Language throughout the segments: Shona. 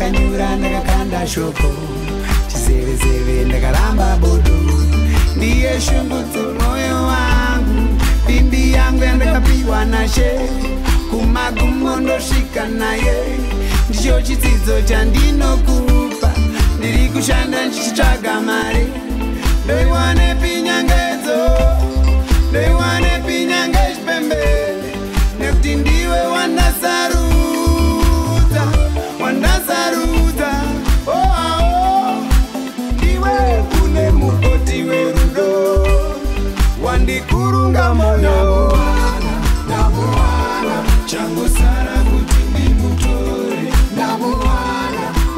ndakanyura ndakakanda shoko chiseveseve ndakaramba bodo ndiye shungudza moyo wangu bimbi yangu yandakapiwa nashe kumagumo ndosvika naye ndicho chidzidzo chandinokupa ndiri kushanda ndichitsvaga mari ndoiwane pinyangedzo ndoiwane pinyange chipembere nekuti ndiwe wandasarudza wandasarudza ndiwe une mukoti werudo wandikurunga moyo namuwana changosara kuti ndimutore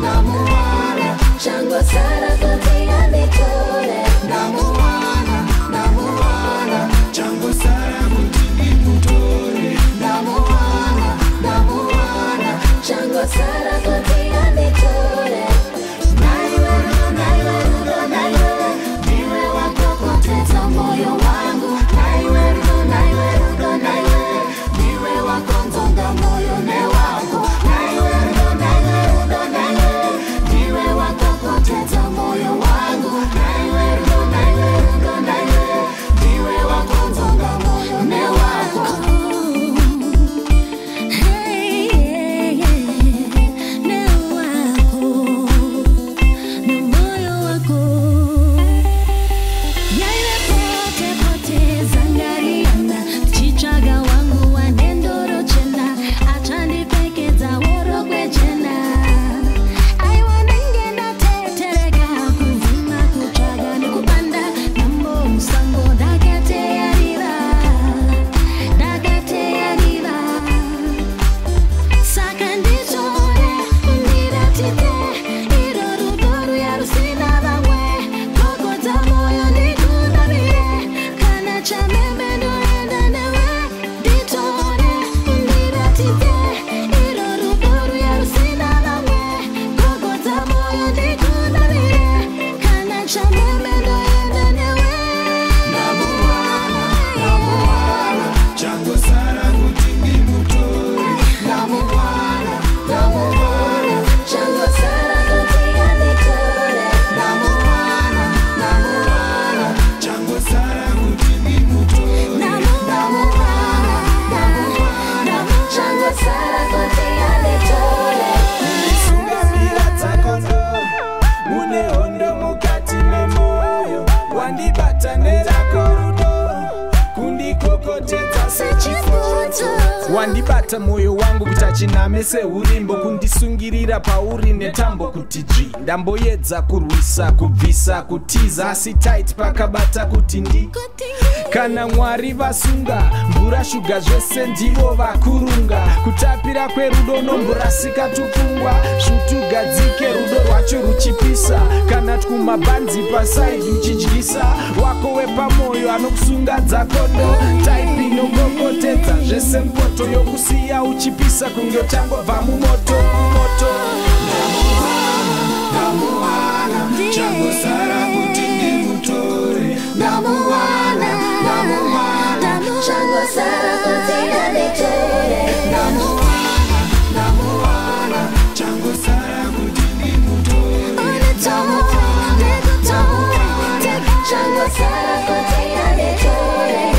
namuwana changosara kuti anditore namuwana changosara kuti ndimutore namuwana changosara kuti anditore naiwe rudo ndiwe wakokotedza moyo wangu naiwe rudo ndiwe wakonzonga moyo newako naiwe rudo ndiwe wakokotedza moyo wangu naiwe rudo ndiwe wakonzonga moyo newako wandibata moyo wangu kutachiname seurimbo kundisungirira pauri netambo kuti dzvi ndamboedza kurwisa kubvisa kutiza asi tight pakabata kuti ndi kana mwari vasunga mvura shuga zvese ndivo vakurunga kutapira kwerudo nomborasika tupfungwa svutugadzike rudo rwacho ruchipisa kana twumabhanzi pasaidi uchidyisa wako wepamoyo anokusunga dzakodo taipi inogogotedza zvese mpoto yokusiya uchipisa kunge uchangobva mumoto namuwana changosara kuti ndimutore namuwana changosara kuti anditore namuwana changosara kuti ndimutore changosara kuti anditore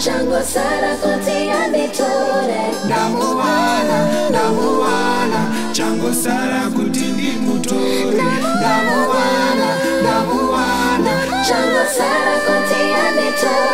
changosara kuti anditore namuwana changosara kuti ndimutore namuwana changosara kuti anditore